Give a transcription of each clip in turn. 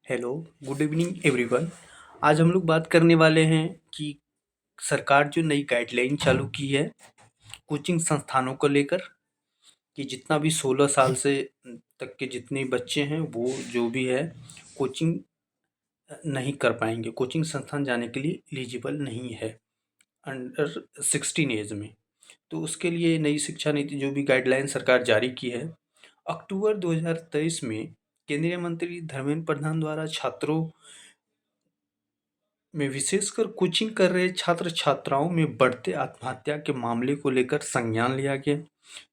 Hello, good evening everyone. आज हम लोग बात करने वाले हैं कि सरकार जो नई गाइडलाइन चालू की है कोचिंग संस्थानों को लेकर कि जितना भी 16 साल से तक के जितने बच्चे हैं वो जो भी है कोचिंग नहीं कर पाएंगे, कोचिंग संस्थान जाने के लिए एलिजिबल नहीं है अंडर 16 एज में। तो उसके लिए नई शिक्षा नीति जो भी गाइडलाइन सरकार जारी की है अक्टूबर 2023 में केंद्रीय मंत्री धर्मेंद्र प्रधान द्वारा छात्रों में विशेषकर कोचिंग कर रहे छात्र छात्राओं में बढ़ते आत्महत्या के मामले को लेकर संज्ञान लिया गया,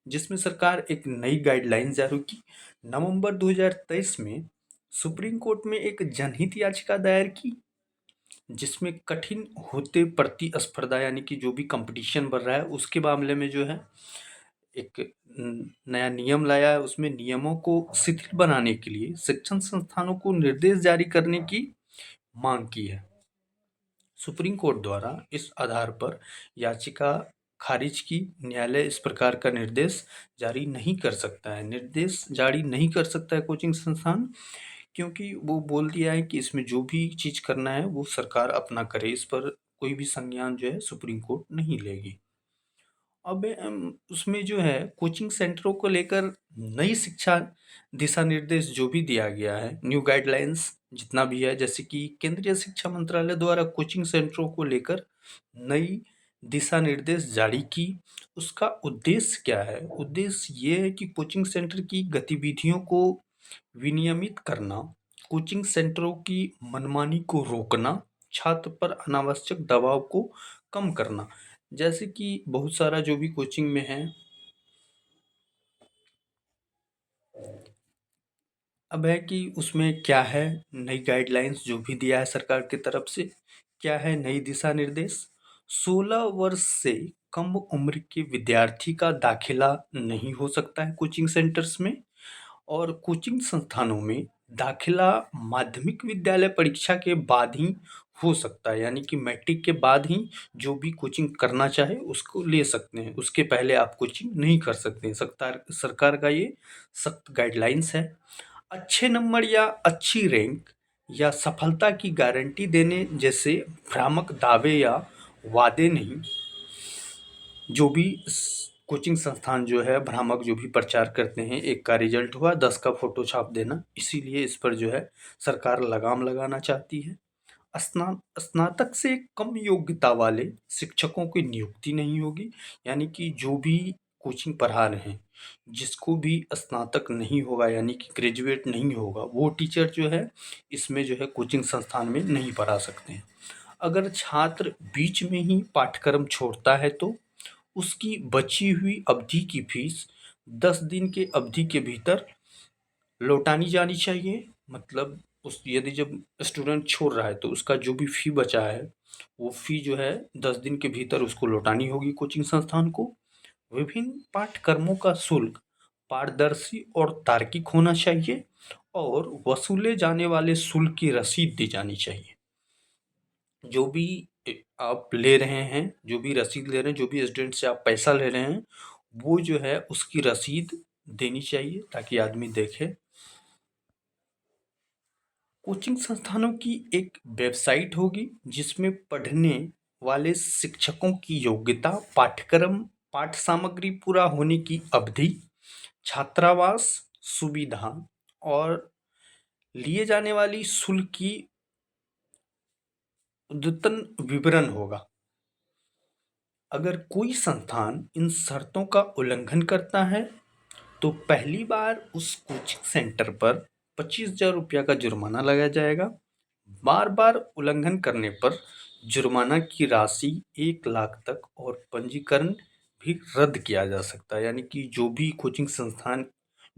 जिसमें सरकार एक नई गाइडलाइन जारी की। नवंबर 2023 में सुप्रीम कोर्ट में एक जनहित याचिका दायर की, जिसमें कठिन होते प्रतिस्पर्धा यानी कि जो भी कंपटीशन बढ़ रहा है उसके मामले में जो है एक नया नियम लाया है। उसमें नियमों को शिथिल बनाने के लिए शिक्षण संस्थानों को निर्देश जारी करने की मांग की है। सुप्रीम कोर्ट द्वारा इस आधार पर याचिका खारिज की। न्यायालय इस प्रकार का निर्देश जारी नहीं कर सकता है, निर्देश जारी नहीं कर सकता है कोचिंग संस्थान, क्योंकि वो बोल दिया है कि इसमें जो भी चीज़ करना है वो सरकार अपना करे, इस पर कोई भी संज्ञान जो है सुप्रीम कोर्ट नहीं लेगी। अब उसमें जो है कोचिंग सेंटरों को लेकर नई शिक्षा दिशा निर्देश जो भी दिया गया है, न्यू गाइडलाइंस जितना भी है, जैसे कि केंद्रीय शिक्षा मंत्रालय द्वारा कोचिंग सेंटरों को लेकर नई दिशा निर्देश जारी की। उसका उद्देश्य क्या है? उद्देश्य ये है कि कोचिंग सेंटर की गतिविधियों को विनियमित करना, कोचिंग सेंटरों की मनमानी को रोकना, छात्र पर अनावश्यक दबाव को कम करना। जैसे कि बहुत सारा जो भी कोचिंग में है, अब है कि उसमें क्या है, नई गाइडलाइंस जो भी दिया है सरकार की तरफ से, क्या है नई दिशा निर्देश। 16 वर्ष से कम उम्र के विद्यार्थी का दाखिला नहीं हो सकता है कोचिंग सेंटर्स में, और कोचिंग संस्थानों में दाखिला माध्यमिक विद्यालय परीक्षा के बाद ही हो सकता है, यानी कि मैट्रिक के बाद ही जो भी कोचिंग करना चाहे उसको ले सकते हैं, उसके पहले आप कोचिंग नहीं कर सकते हैं। सरकार का ये सख्त गाइडलाइंस है। अच्छे नंबर या अच्छी रैंक या सफलता की गारंटी देने जैसे भ्रामक दावे या वादे नहीं। जो भी कोचिंग संस्थान जो है भ्रामक जो भी प्रचार करते हैं, एक का रिजल्ट हुआ 10 का फोटो छाप देना, इसीलिए इस पर जो है सरकार लगाम लगाना चाहती है। स्नातक से कम योग्यता वाले शिक्षकों की नियुक्ति नहीं होगी, यानी कि जो भी कोचिंग पढ़ा रहे हैं जिसको भी स्नातक नहीं होगा यानी कि ग्रेजुएट नहीं होगा वो टीचर जो है इसमें जो है कोचिंग संस्थान में नहीं पढ़ा सकते हैं। अगर छात्र बीच में ही पाठ्यक्रम छोड़ता है तो उसकी बची हुई अवधि की फीस 10 दिन के अवधि के भीतर लौटानी जानी चाहिए। मतलब उस यदि जब स्टूडेंट छोड़ रहा है तो उसका जो भी फ़ी बचा है वो फ़ी जो है 10 दिन के भीतर उसको लौटानी होगी कोचिंग संस्थान को। विभिन्न पाठ्यक्रमों का शुल्क पारदर्शी और तार्किक होना चाहिए और वसूले जाने वाले शुल्क की रसीद दी जानी चाहिए। जो भी आप ले रहे हैं, जो भी रसीद ले रहे हैं, जो भी स्टूडेंट से आप पैसा ले रहे हैं वो जो है उसकी रसीद देनी चाहिए ताकि आदमी देखे। कोचिंग संस्थानों की एक वेबसाइट होगी जिसमें पढ़ने वाले शिक्षकों की योग्यता, पाठ्यक्रम, पाठ्य सामग्री पूरा होने की अवधि, छात्रावास सुविधा और लिए जाने वाली शुल्क की अद्यतन विवरण होगा। अगर कोई संस्थान इन शर्तों का उल्लंघन करता है तो पहली बार उस कोचिंग सेंटर पर 25,000 रुपया का जुर्माना लगाया जाएगा। बार बार उल्लंघन करने पर जुर्माना की राशि 1 लाख तक और पंजीकरण भी रद्द किया जा सकता है। यानी कि जो भी कोचिंग संस्थान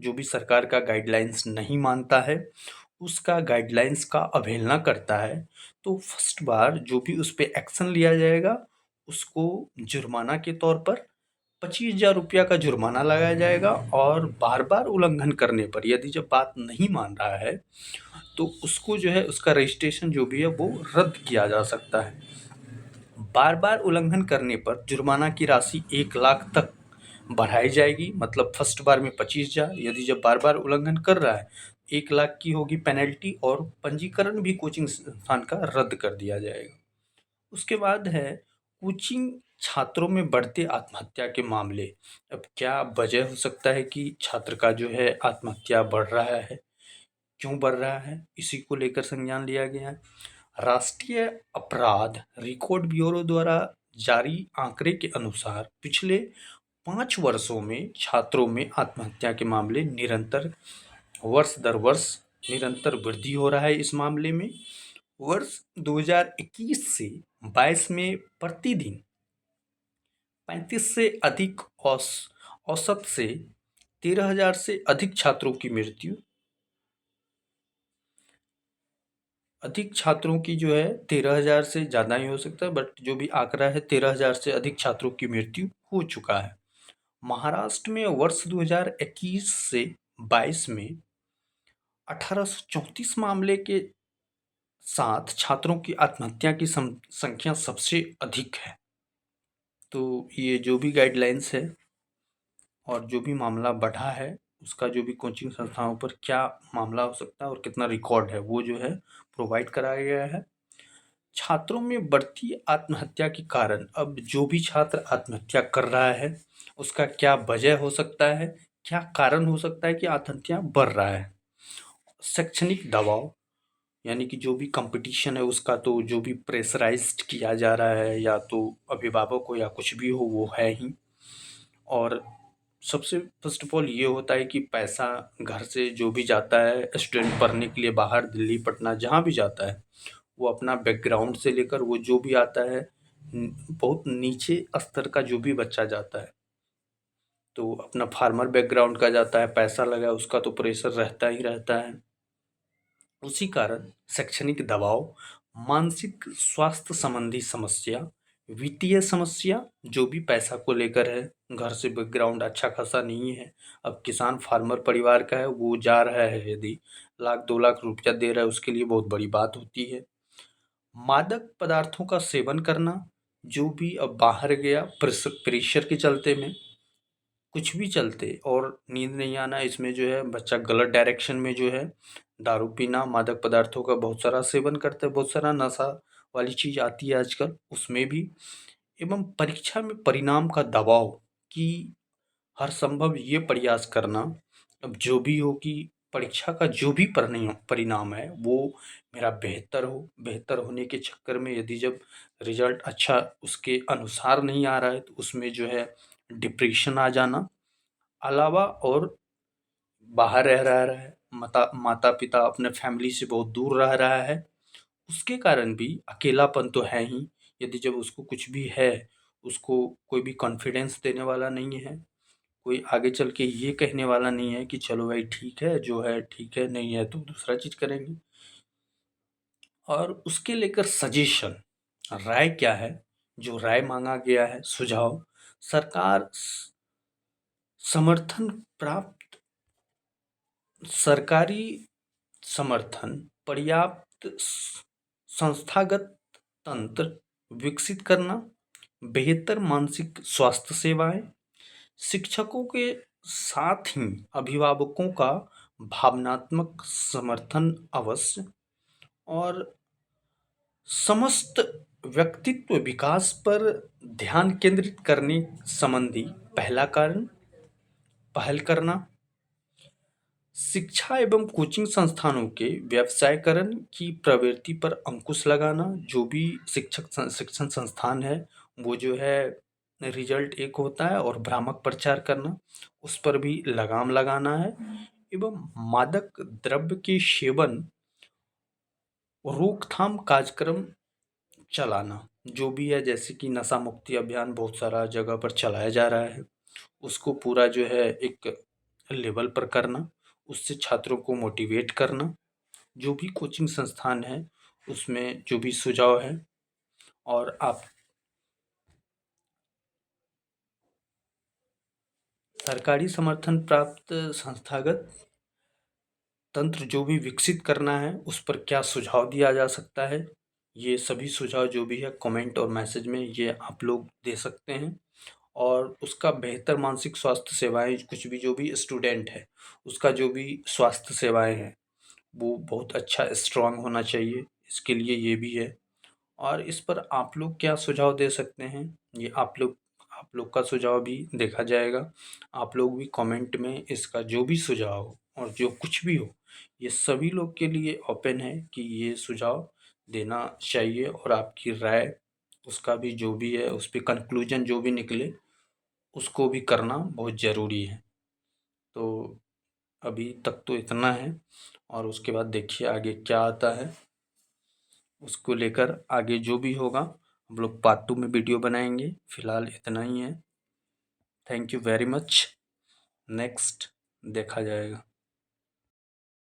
जो भी सरकार का गाइडलाइंस नहीं मानता है, उसका गाइडलाइंस का अवहेलना करता है, तो फर्स्ट बार जो भी उस पे एक्शन लिया जाएगा उसको जुर्माना के तौर पर 25,000 रुपया का जुर्माना लगाया जाएगा। और बार बार उल्लंघन करने पर यदि जब बात नहीं मान रहा है तो उसको जो है उसका रजिस्ट्रेशन जो भी है वो रद्द किया जा सकता है। बार बार उल्लंघन करने पर जुर्माना की राशि 1 लाख तक बढ़ाई जाएगी। मतलब फर्स्ट बार में 25,000, यदि जब बार बार उल्लंघन कर रहा है 1 लाख की होगी पेनल्टी और पंजीकरण भी कोचिंग संस्थान का रद्द कर दिया जाएगा। उसके बाद है कोचिंग छात्रों में बढ़ते आत्महत्या के मामले। अब क्या वजह हो सकता है कि छात्र का जो है आत्महत्या बढ़ रहा है, क्यों बढ़ रहा है, इसी को लेकर संज्ञान लिया गया है। राष्ट्रीय अपराध रिकॉर्ड ब्यूरो द्वारा जारी आंकड़े के अनुसार पिछले 5 वर्षों में छात्रों में आत्महत्या के मामले निरंतर वर्ष दर वर्ष निरंतर वृद्धि हो रहा है। इस मामले में वर्ष 2021 से 22 में प्रतिदिन 35 से अधिक औसत से 13,000 से अधिक छात्रों की मृत्यु, अधिक छात्रों की जो है 13,000 से ज़्यादा ही हो सकता है, बट जो भी आंकड़ा है 13,000 से अधिक छात्रों की मृत्यु हो चुका है। महाराष्ट्र में वर्ष 2021 से 22 में 1834 मामले के साथ छात्रों की आत्महत्या की संख्या सबसे अधिक है। तो ये जो भी गाइडलाइंस है और जो भी मामला बढ़ा है उसका जो भी कोचिंग संस्थाओं पर क्या मामला हो सकता है और कितना रिकॉर्ड है वो जो है प्रोवाइड कराया गया है। छात्रों में बढ़ती आत्महत्या के कारण अब जो भी छात्र आत्महत्या कर रहा है उसका क्या वजह हो सकता है, क्या कारण हो सकता है कि आत्महत्या बढ़ रहा है। शैक्षणिक दबाव, यानी कि जो भी कंपटीशन है उसका तो जो भी प्रेशराइज्ड किया जा रहा है या तो अभिभावक हो या कुछ भी हो वो है ही। और सबसे फर्स्ट ऑफ ऑल ये होता है कि पैसा घर से जो भी जाता है स्टूडेंट पढ़ने के लिए बाहर दिल्ली पटना जहाँ भी जाता है वो अपना बैकग्राउंड से लेकर वो जो भी आता है बहुत नीचे स्तर का जो भी बच्चा जाता है तो अपना फार्मर बैकग्राउंड का जाता है, पैसा लगा उसका तो प्रेशर रहता ही रहता है। उसी कारण शैक्षणिक दबाव, मानसिक स्वास्थ्य संबंधी समस्या, वित्तीय समस्या जो भी पैसा को लेकर है, घर से बैकग्राउंड अच्छा खासा नहीं है। अब किसान फार्मर परिवार का है वो जा रहा है यदि 1,00,000 2,00,000 दे रहा है उसके लिए बहुत बड़ी बात होती है। मादक पदार्थों का सेवन करना, जो भी अब बाहर गया प्रेशर के चलते में कुछ भी चलते और नींद नहीं आना, इसमें जो है बच्चा गलत डायरेक्शन में जो है दारू पीना, मादक पदार्थों का बहुत सारा सेवन करता है, बहुत सारा नशा वाली चीज़ आती है आजकल उसमें भी। एवं परीक्षा में परिणाम का दबाव कि हर संभव ये प्रयास करना अब जो भी हो कि परीक्षा का जो भी परिणाम है वो मेरा बेहतर हो। बेहतर होने के चक्कर में यदि जब रिजल्ट अच्छा उसके अनुसार नहीं आ रहा है तो उसमें जो है डिप्रेशन आ जाना अलावा और बाहर रह रहा है, माता पिता अपने फैमिली से बहुत दूर रह रहा है, उसके कारण भी अकेलापन तो है ही। यदि जब उसको कुछ भी है उसको कोई भी कॉन्फिडेंस देने वाला नहीं है, कोई आगे चल के ये कहने वाला नहीं है कि चलो भाई ठीक है जो है ठीक है, नहीं है तो दूसरा चीज़ करेंगे। और उसके लेकर सजेशन, राय क्या है, जो राय मांगा गया है, सुझाव, सरकार समर्थन प्राप्त सरकारी समर्थन, पर्याप्त संस्थागत तंत्र विकसित करना, बेहतर मानसिक स्वास्थ्य सेवाएं, शिक्षकों के साथ ही अभिभावकों का भावनात्मक समर्थन अवश्य, और समस्त व्यक्तित्व विकास पर ध्यान केंद्रित करने संबंधी पहला कारण पहल करना, शिक्षा एवं कोचिंग संस्थानों के व्यवसायीकरण की प्रवृत्ति पर अंकुश लगाना। जो भी शिक्षण संस्थान है वो जो है रिजल्ट एक होता है और भ्रामक प्रचार करना उस पर भी लगाम लगाना है। एवं मादक द्रव्य के सेवन रोकथाम कार्यक्रम चलाना, जो भी है जैसे कि नशा मुक्ति अभियान बहुत सारा जगह पर चलाया जा रहा है उसको पूरा जो है एक लेवल पर करना, उससे छात्रों को मोटिवेट करना। जो भी कोचिंग संस्थान है उसमें जो भी सुझाव है और आप सरकारी समर्थन प्राप्त संस्थागत तंत्र जो भी विकसित करना है उस पर क्या सुझाव दिया जा सकता है, ये सभी सुझाव जो भी है कमेंट और मैसेज में ये आप लोग दे सकते हैं। और उसका बेहतर मानसिक स्वास्थ्य सेवाएँ कुछ भी जो भी स्टूडेंट है, उसका जो भी स्वास्थ्य सेवाएँ हैं, वो बहुत अच्छा स्ट्रॉन्ग होना चाहिए, इसके लिए ये भी है। और इस पर आप लोग क्या सुझाव दे सकते हैं, ये आप लोग का सुझाव भी देखा जाएगा। आप लोग भी कमेंट में इसका जो भी सुझाव हो और जो कुछ भी हो, ये सभी लोग के लिए ओपन है कि ये सुझाव देना चाहिए, और आपकी राय, उसका भी जो भी है, उस पे कंक्लूजन जो भी निकले, उसको भी करना बहुत ज़रूरी है। तो अभी तक तो इतना है, और उसके बाद देखिए आगे क्या आता है। उसको लेकर आगे जो भी होगा हम लोग पार्ट 2 में वीडियो बनाएंगे। फिलहाल इतना ही है। Thank you very much. Next देखा जाएगा।